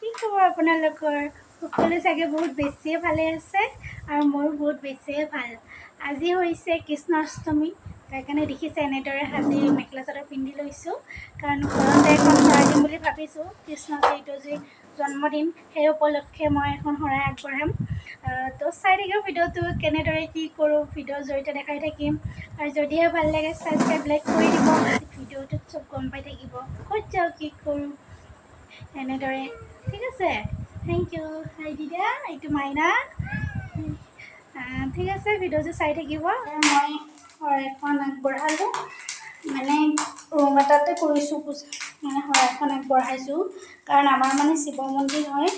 কি খবৰ আপোনালোকৰ? সকলো চাগে বহুত বেছিয়ে ভালে আছে আৰু ময়ো বহুত বেছিয়ে ভাল। আজি হৈছে কৃষ্ণাষ্টমী, তাৰ কাৰণে দেখিছে এনেদৰে সাজি মেখেলা চাদৰ পিন্ধি লৈছোঁ, কাৰণ ঘৰতে এখন শৰাই দিম বুলি ভাবিছোঁ। কৃষ্ণজীটো যি জন্মদিন, সেই উপলক্ষে মই এখন শৰাই আগবঢ়াম। তো চাই থাকিব ভিডিঅ'টো, কেনেদৰে কি কৰোঁ ভিডিঅ'ৰ জৰিয়তে দেখাই থাকিম। আৰু যদিহে ভাল লাগে ছাবস্ক্ৰাইব লাইক কৰি দিব, ভিডিঅ'টোত চব গম পাই থাকিব ক'ত যাওঁ কি কৰোঁ এনেদৰে। ঠিক আছে, থেংক ইউ। হাই দিদা, এইটো মাইনা। ঠিক আছে, ভিডিঅ'টো চাই থাকিব। মই শৰাইখন আগবঢ়ালোঁ, মানে ৰুম এটাতে কৰিছোঁ পূজা, মানে শৰাইখন আগবঢ়াইছোঁ, কাৰণ আমাৰ মানে শিৱ মন্দিৰ হয়,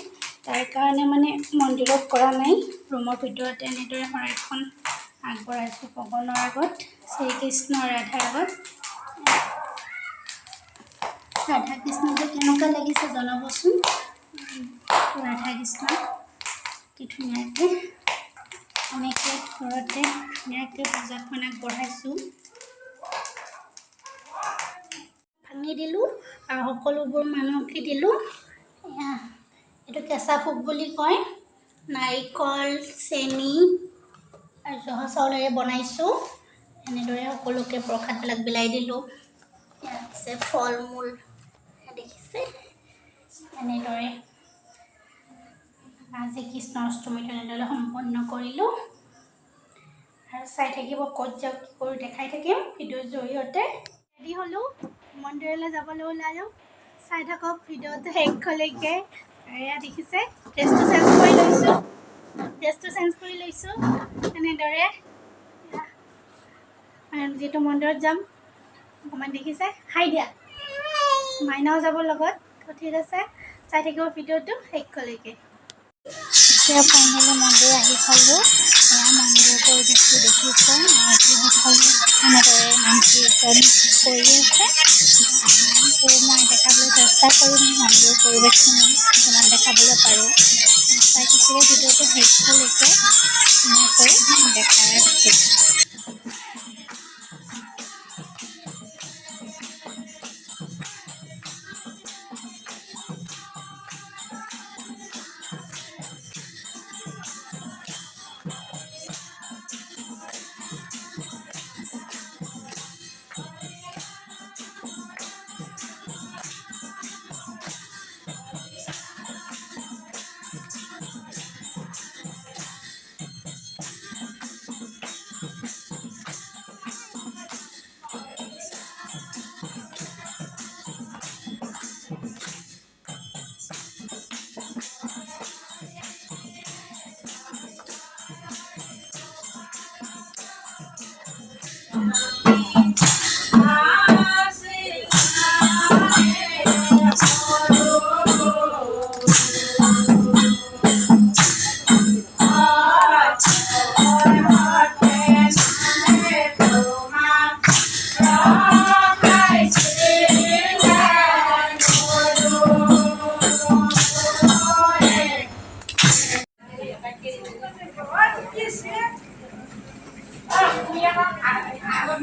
তাৰ কাৰণে মানে মন্দিৰত কৰা নাই, ৰুমৰ ভিতৰতে এনেদৰে শৰাইখন আগবঢ়াইছোঁ ভগৱানৰ আগত, শ্ৰীকৃষ্ণ ৰাধাৰ আগত। ৰাধা কৃষ্ণটো কেনেকুৱা লাগিছে জনাবচোন। ৰাধা কৃষ্ণ কি ধুনীয়াকৈ এনেকৈ ঘৰতে ধুনীয়াকৈ পূজাখন আগবঢ়াইছোঁ। ভাঙি দিলোঁ আৰু সকলোবোৰ মানুহকে দিলোঁ। এইটো কেঁচা ভোগ বুলি কয়, নাৰিকল, চেনি আৰু জহা চাউলেৰে বনাইছোঁ। এনেদৰে সকলোকে প্ৰসাদবিলাক বিলাই দিলোঁ। ইয়াত আছে ফল মূল, দেখিছে এনেদৰে। আজি কৃষ্ণাষ্টমীটো এনেদৰে সম্পন্ন কৰিলোঁ, আৰু চাই থাকিব ক'ত যাওঁ কি কৰোঁ দেখাই থাকিম ভিডিঅ'ৰ জৰিয়তে। ৰেডি হ'লোঁ, মন্দিৰলৈ যাবলৈ ওলালোঁ, চাই থাকক ভিডিঅ'টো শেষলৈকে। এয়া দেখিছে, ড্ৰেছটো চেঞ্জ কৰি লৈছোঁ এনেদৰে। যিটো মন্দিৰত যাম অকণমান দেখিছে, হাই দিয়া, মাইনাও যাব লগত। ঠিক আছে, চাই থাকিব ভিডিঅ'টো শেষলৈকে। এতিয়া ফাইনেলি মন্দিৰ আহি পালোঁ। এয়া মন্দিৰৰ পৰিৱেশটো দেখিছে, সকলো এনেদৰে নাম কীৰ্তন কৰি আছে। তো মই দেখাবলৈ চেষ্টা কৰিম মন্দিৰৰ পৰিৱেশখিনি যিমান দেখাবলৈ পাৰোঁ। চাই থাকিব ভিডিঅ'টো শেষলৈকে, ধুনীয়াকৈ দেখাই আছোঁ।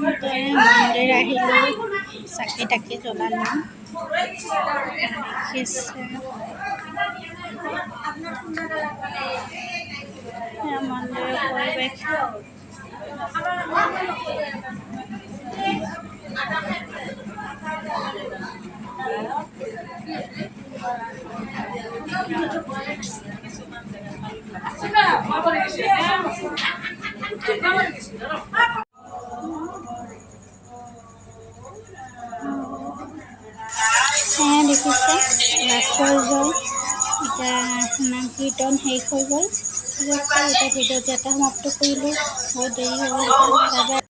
মন্দিৰ আহিলোঁ, চাকি তাকি জ্বলালোঁ। মন্দিৰৰ পৰিৱেশ দেখিছে, লাষ্টৰ জয়। এতিয়া নাম কীৰ্তন শেষ হৈ গ'ল। ঠিক আছে, এতিয়া ভিডিঅ'টো এটা সমাপ্ত কৰিলোঁ, বহুত দেৰি হৈ গ'ল।